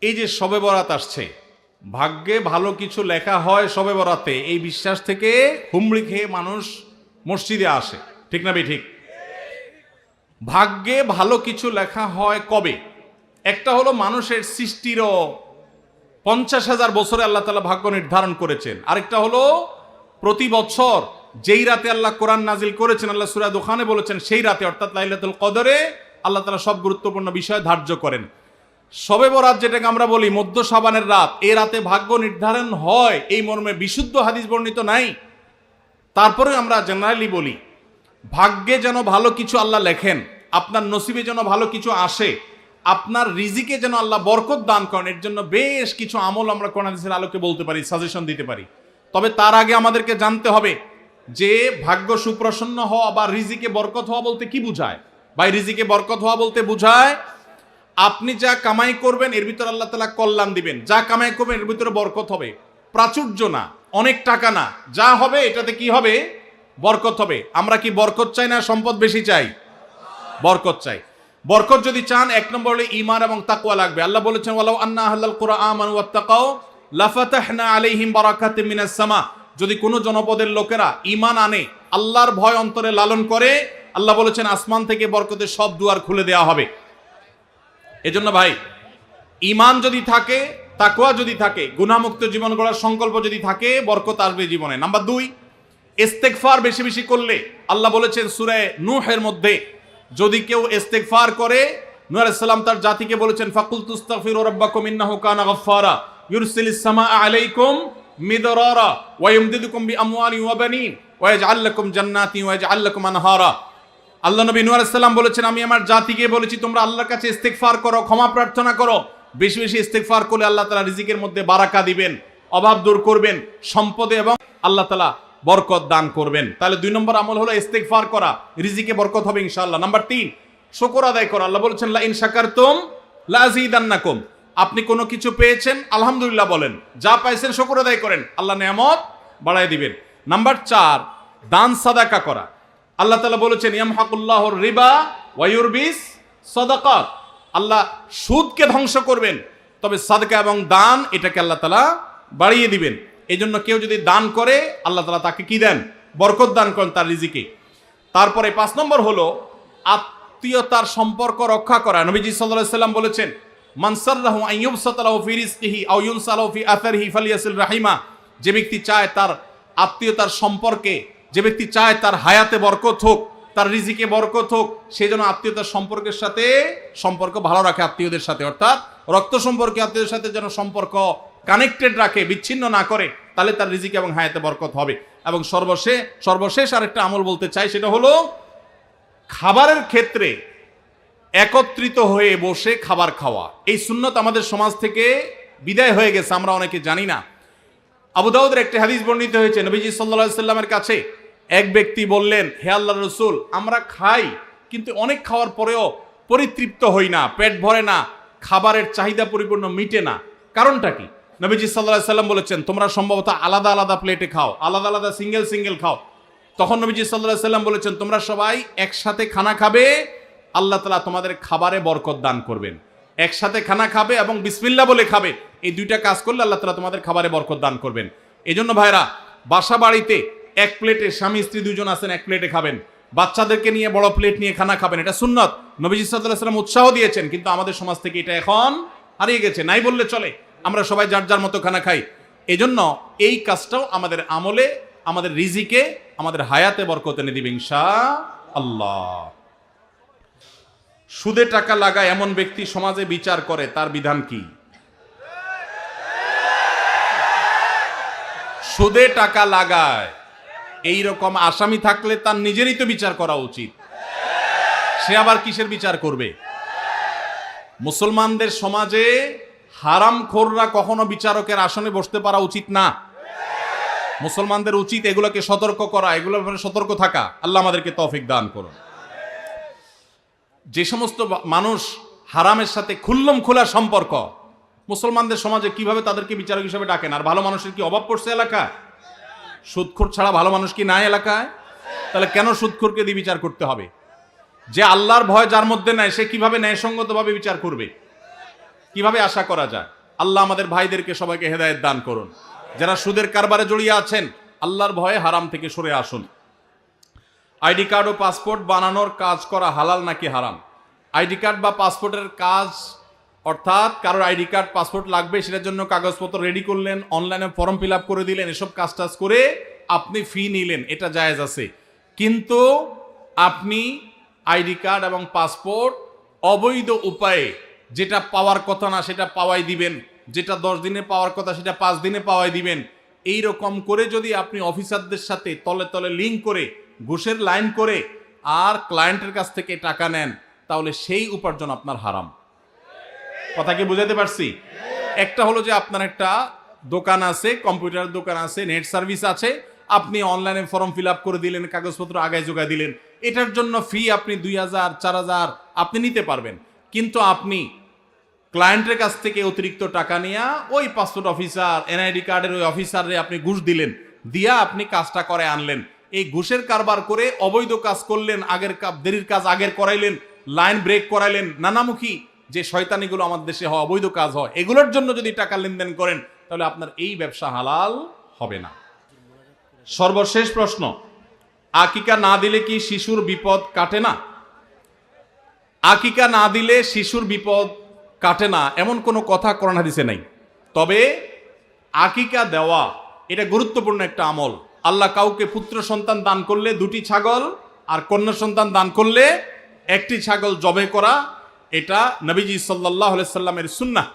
এই যে শবে বরাত আসছে, ভাগ্যে ভালো কিছু লেখা হয় শবে বরাতে, এই বিশ্বাস থেকে হুমড়ি খেয়ে মানুষ মসজিদে আসে, ঠিক না ঠিক? ভাগ্যে ভালো কিছু লেখা হয় কবে? একটা হলো মানুষের সৃষ্টিরও 50,000 বছরে আল্লাহ তাআলা ভাগ্য নির্ধারণ করেছেন। আরেকটা হলো প্রতি বছর যেই রাতে আল্লাহ কোরআন নাজিল করেছেন, আল্লাহ সূরা দুখানে বলেছেন সেই রাতে অর্থাৎ লাইলাতুল কদরে আল্লাহ তাআলা সব গুরুত্বপূর্ণ বিষয় ধার্য করেন। শবে বরাত যেটাকে আমরা বলি মধ্য শাবানের রাত, এই রাতে ভাগ্য নির্ধারণ হয় এই মর্মে বিশুদ্ধ হাদিস বর্ণিত নাই। তারপরে আমরা জেনারেলি বলি ভাগ্যে যেন ভালো কিছু আল্লাহ লেখেন, আপনার নসিবে যেন ভালো কিছু আসে, আপনার রিজিকে যেন আল্লাহ বরকত দান করেন, এর জন্য বেশ কিছু আমল আমরা কোরআন হাদিসের আলোকে বলতে পারি, সাজেশন দিতে পারি। তবে তার আগে আমাদেরকে জানতে হবে যে ভাগ্য সুপ্রসন্ন হওয়া বা রিজিকে বরকত হওয়া বলতে কি বুঝায়। ভাই, রিজিকে বরকত হওয়া বলতে বুঝায় আপনি যা কামাই করবেন এর ভিতরে আল্লাহ তাআলা কল্যাণ দিবেন, যা কামাই করবেন এর ভিতরে বরকত হবে, প্রাচুর্য না, অনেক টাকা না, যা হবে এটাতে কি হবে? বরকত হবে। আমরা কি বরকত চাই না সম্পদ বেশি চাই? বরকত চাই। বরকত যদি চান এক নম্বর হলো ঈমান এবং তাকওয়া লাগবে। আল্লাহ বলেছেন ওয়ালাউ আন্না আহলাল কুরআন আমানু ওয়াত্তাকাউ লাফাতাহনা আলাইহিম বারাকাতিম মিনাস সামা। যদি কোনো জনপদের লোকেরা ঈমান আনে, আল্লাহর ভয় অন্তরে লালন করে, আল্লাহ বলেছেন আসমান থেকে বরকতের সব দুয়ার খুলে দেওয়া হবে। এজন্য ভাই, ঈমান যদি থাকে, তাকওয়া যদি থাকে, গুনাহমুক্ত জীবন গড়ার সংকল্প যদি থাকে, বরকত আসবে জীবনে। নাম্বার 2, ইস্তেগফার বেশি বেশি করলে আল্লাহ বলেছেন সূরা নূহের মধ্যে, যদি কেউ ইস্তেগফার করে, নূহ আলাইহিস সালাম তার জাতিকে বলেছেন ফাকুলতুস্তাগফিরু রাব্বাকুম ইন্নাহু কানা গাফফারা ইউরসিলিস সামাআ আলাইকুম মিদরারা ওয়া ইমদিদুকুম বিআমওয়ালিন ওয়া বানিন ওয়া ইয়াজআল লাকুম জান্নাতিন ওয়া ইয়াজআল লাকুম আনহারা। আল্লাহ নবী নূহ আলাইহিস সালাম বলেছেন আমি আমার জাতিকে বলেছি তোমরা আল্লাহর কাছে ইস্তেগফার করো, ক্ষমা প্রার্থনা করো। বেশি বেশি ইস্তেগফার করলে আল্লাহ তাআলা রিজিকের মধ্যে বারাকা দিবেন, অভাব দূর করবেন, সম্পদে এবং আল্লাহ তাআলা বরকত দান করবেন। তাহলে 2 নম্বর আমল হলো ইস্তেগফার করা, রিজিকে বরকত হবে ইনশাআল্লাহ। নাম্বার 3, শুকর আদায় করা। আল্লাহ বলেছেন লা ইন শাকারতুম লা আযীদান্নাকুম। আপনি কোনো কিছু পেয়েছেন আলহামদুলিল্লাহ বলেন, যা পাইছেন শুকর আদায় করেন, আল্লাহ নিয়ামত বাড়ায় দিবেন। নাম্বার 4, দান সাদাকা করা। আল্লাহ তাআলা বলেছেন ইয়ামহাকুল্লাহুর রিবা ওয়া ইউরবিস সাদাকাত। আল্লাহ সুদকে ধ্বংস করবেন, তবে সাদকা এবং দান এটাকে আল্লাহ তাআলা বাড়িয়ে দিবেন। এই জন্য কেউ যদি দান করে আল্লাহ তাআলা তাকে কি দেন? বরকত দান করেন তার রিজিকে। তারপরে 5 নম্বর হলো আত্মীয়তার সম্পর্ক রক্ষা করা। নবীজি সাল্লাল্লাহু আলাইহি সাল্লাম বলেছেন মান সাররাহু আন ইউবসাতা লাহু ফি রিজকিহি আও ইউনসা লাহু ফি আথারিহি ফালিয়াসিল রাহিমা। যে ব্যক্তি চায় তার আত্মীয়তার সম্পর্কে, যে ব্যক্তি চায় তার হায়াতে বরকত হোক, তার রিজিকে বরকত হোক, সে যেন আত্মীয়তার সম্পর্কের সাথে সম্পর্ক ভালো রাখে, আত্মীয়দের সাথে অর্থাৎ রক্ত সম্পর্কে আত্মীয়দের সাথে যেন সম্পর্ক কানেক্টেড রাখে, বিচ্ছিন্ন না করে, তাহলে তার রিজিকে এবং হায়াতে বরকত হবে। এবং সর্বশেষ আরেকটা আমল বলতে চাই, সেটা হলো খাবারের ক্ষেত্রে একত্রিত হয়ে বসে খাবার খাওয়া। এই সুন্নত আমাদের সমাজ থেকে বিদায় হয়ে গেছে, আমরা অনেকে জানি না। আবু দাউদের একটি হাদিস বর্ণিত হয়েছে, নবীজি সাল্লাল্লাহু আলাইহি সাল্লামের কাছে এক ব্যক্তি বললেন হে আল্লাহর রাসূল, আমরা খাই কিন্তু অনেক খাওয়ার পরেও পরিতৃপ্ত হই না, পেট ভরে না, খাবারের চাহিদা পরিপূর্ণ মিটে না, কারণটা কি? নবীজি সাল্লাল্লাহু আলাইহি সাল্লাম বলেছেন তোমরা সম্ভবত আলাদা আলাদা প্লেটে খাও, আলাদা আলাদা সিঙ্গেল খাও। তখন নবীজি সাল্লাল্লাহু আলাইহি সাল্লাম বলেছেন তোমরা সবাই একসাথে খানা খাবে, আল্লাহ তাআলা তোমাদের খাবারে বরকত দান করবেন। একসাথে খানা খাবে এবং বিসমিল্লাহ বলে খাবে, এই 2টা কাজ করলে আল্লাহ তাআলা তোমাদের খাবারে বরকত দান করবেন। এজন্য ভাইরা, বাসা বাড়িতে এক প্লেটে স্বামী স্ত্রী 2 জন আছেন, এক প্লেটে খাবেন, বাচ্চাদেরকে নিয়ে বড় প্লেট নিয়ে খানা খাবেন, এটা সুন্নত। নবীজি সাল্লাল্লাহু আলাইহি সাল্লাম উৎসাহ দিয়েছেন, কিন্তু আমাদের সমাজ থেকে এটা এখন হারিয়ে গেছে, নাই বললে চলে। আমরা সবাই যার যার মতো খানা খাই। এজন্য এই কাজটাও আমাদের আমলে, আমাদের রিজিকে, আমাদের হায়াতে বরকত এনে দিবে ইনশাআল্লাহ। সুদে টাকা লাগায় এমন ব্যক্তি সমাজে বিচার করে, তার বিধান কি? সুদে টাকা লাগায় এই রকম আসামি থাকলে তার নিজেরই তো বিচার করা উচিত, সে আবার কিসের বিচার করবে? মুসলমানদের সমাজে হারামখোররা কখনো বিচারকের আসনে বসতে পারা উচিত না। মুসলমানদের উচিত এগুলোকে সতর্ক করা, এগুলোর ব্যাপারে সতর্ক থাকা। আল্লাহ আমাদেরকে তৌফিক দান করুন। যে সমস্ত মানুষ হারামের সাথে খুল্লম খোলা সম্পর্ক, মুসলমানদের সমাজে কিভাবে তাদেরকে বিচারক হিসেবে ডাকেন? আর ভালো মানুষের কি অভাব পড়ছে এলাকায়? সুদখোর ছাড়া ভালো মানুষ কি নাই এলাকায়? তাহলে কেন সুদখোরকে দিয়ে বিচার করতে হবে? যে আল্লাহর ভয় যার মধ্যে নাই, সে কিভাবে ন্যায়সঙ্গতভাবে বিচার করবে? কিভাবে আশা করা যায়? আল্লাহ আমাদের ভাইদেরকে সবাইকে হেদায়েত দান করুন। যারা সুদের কারবারে জড়িয়ে আছেন, আল্লাহর ভয়ে হারাম থেকে সরে আসুন। আইডি কার্ড ও পাসপোর্ট বানানোর কাজ করা হালাল নাকি হারাম? আইডি কার্ড বা পাসপোর্টের কাজ, অর্থাৎ কারোর আইডি কার্ড পাসপোর্ট লাগবে, সেটার জন্য কাগজপত্র রেডি করলেন, অনলাইনে ফর্ম ফিল আপ করে দিলেন, এসব কাজ টাজ করে আপনি ফি নিলেন, এটা জায়েজ আছে। কিন্তু আপনি আইডি কার্ড এবং পাসপোর্ট অবৈধ উপায়ে যেটা পাওয়ার কথা না সেটা পাওয়াই দিবেন, যেটা 10 দিনে পাওয়ার কথা সেটা 5 দিনে পাওয়াই দিবেন, এই রকম করে যদি আপনি অফিসারদের সাথে তলে তলে লিঙ্ক করে ঘুষের লাইন করে আর ক্লায়েন্টের কাছ থেকে টাকা নেন, তাহলে সেই উপার্জন আপনার হারাম। কথা কি বুঝাতে পারছি? একটা হলো যে আপনার একটা দোকান আছে, কম্পিউটার দোকান আছে, নেট সার্ভিস আছে, আপনি অনলাইনে ফর্ম ফিল আপ করে দিলেন, কাগজপত্র আগায় যোগায় দিলেন, এটার জন্য ফি আপনি 2000 4000 আপনি নিতে পারবেন। কিন্তু আপনি ক্লায়েন্টের কাছ থেকে অতিরিক্ত টাকা নিয়ে ওই পাসপোর্ট অফিসার, এনআইডি কার্ডের ওই অফিসারে আপনি ঘুষ দিলেন, দিয়া আপনি কাজটা করে আনলেন। এই ঘুষের কারবার করে অবৈধ কাজ করলেন, আগের দেরির কাজ আগের করাইলেন, লাইন ব্রেক করাইলেন, নানামুখী যে শয়তানিগুলো আমাদের দেশে হয়, অবৈধ কাজ হয়, এগুলোর জন্য যদি টাকা লেনদেন করেন তাহলে আপনার এই ব্যবসা হালাল হবে না। সর্বশেষ প্রশ্ন, আকিকা না দিলে কি শিশুর বিপদ কাটে না? আকিকা না দিলে শিশুর বিপদ কাটে না এমন কোনো কথা কোরআন হাদিসে নাই। তবে আকিকা দেওয়া এটা গুরুত্বপূর্ণ একটা আমল। আল্লাহ কাউকে পুত্র সন্তান দান করলে 2টি ছাগল, আর কন্যা সন্তান দান করলে 1টি ছাগল জবে করা, এটা নবীজি সাল্লাল্লাহু আলাইহি সাল্লামের সুন্নাহ।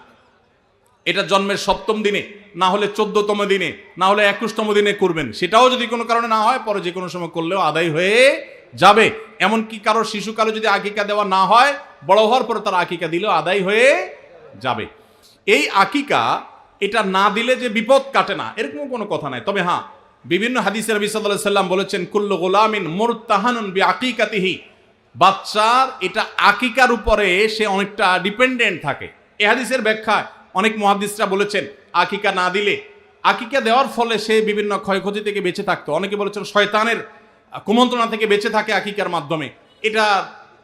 এটা জন্মের 7ম দিনে, না হলে 14তম দিনে, না হলে 21তম দিনে করবেন। সেটাও যদি কোনো কারণে না হয়, পরে যে কোনো সময় করলেও আদায় হয়ে যাবে। এমনকি কারোর শিশুকালে যদি আকিকা দেওয়া না হয়, বড় হওয়ার পরে তার আকিকা দিলেও আদায় হয়ে যাবে। এই আকিকা এটা না দিলে যে বিপদ কাটে না এরকম কোনো কথা নাই। তবে হ্যাঁ, বিভিন্ন হাদিসে নবী সাল্লাল্লাহু আলাইহি সাল্লাম বলেছেন, কুল্লু গুলামিন মুরতাহানুন বিআকিকাতিহি, বাচ্চার এটা আকিকার উপরে সে অনেকটা ডিপেন্ডেন্ট থাকে। এই হাদিসের ব্যাখ্যায় অনেক মুহাদ্দিসরা বলেছেন, আকিকা না দিলে, আকিকা দেওয়ার ফলে সে বিভিন্ন ক্ষয়ক্ষতি থেকে বেঁচে থাকতো। অনেকে বলেছেন শয়তানের কুমন্ত্রণা থেকে বেঁচে থাকে আকিকার মাধ্যমে, এটা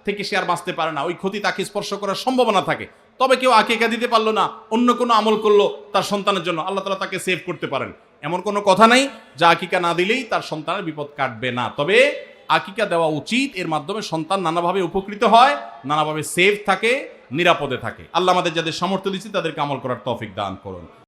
থেকে সে আর বাঁচতে পারে না, ওই ক্ষতি তাকে স্পর্শ করার সম্ভাবনা থাকে। তবে কেউ আকিকা দিতে পারলো না, অন্য কোনো আমল করলো তার সন্তানের জন্য, আল্লাহ তাআলা তাকে সেভ করতে পারেন। এমন কোনো কথা নাই যে আকিকা না দিলেই তার সন্তানের বিপদ কাটবে না। তবে আকিকা দেওয়া উচিত, এর মাধ্যমে সন্তান নানাভাবে উপকৃত হয়, নানাভাবে সেভ থাকে, নিরাপদে থাকে। আল্লাহ আমাদের যাদের সামর্থ্য দিচ্ছে তাদেরকে আমল করার তৌফিক দান করুন।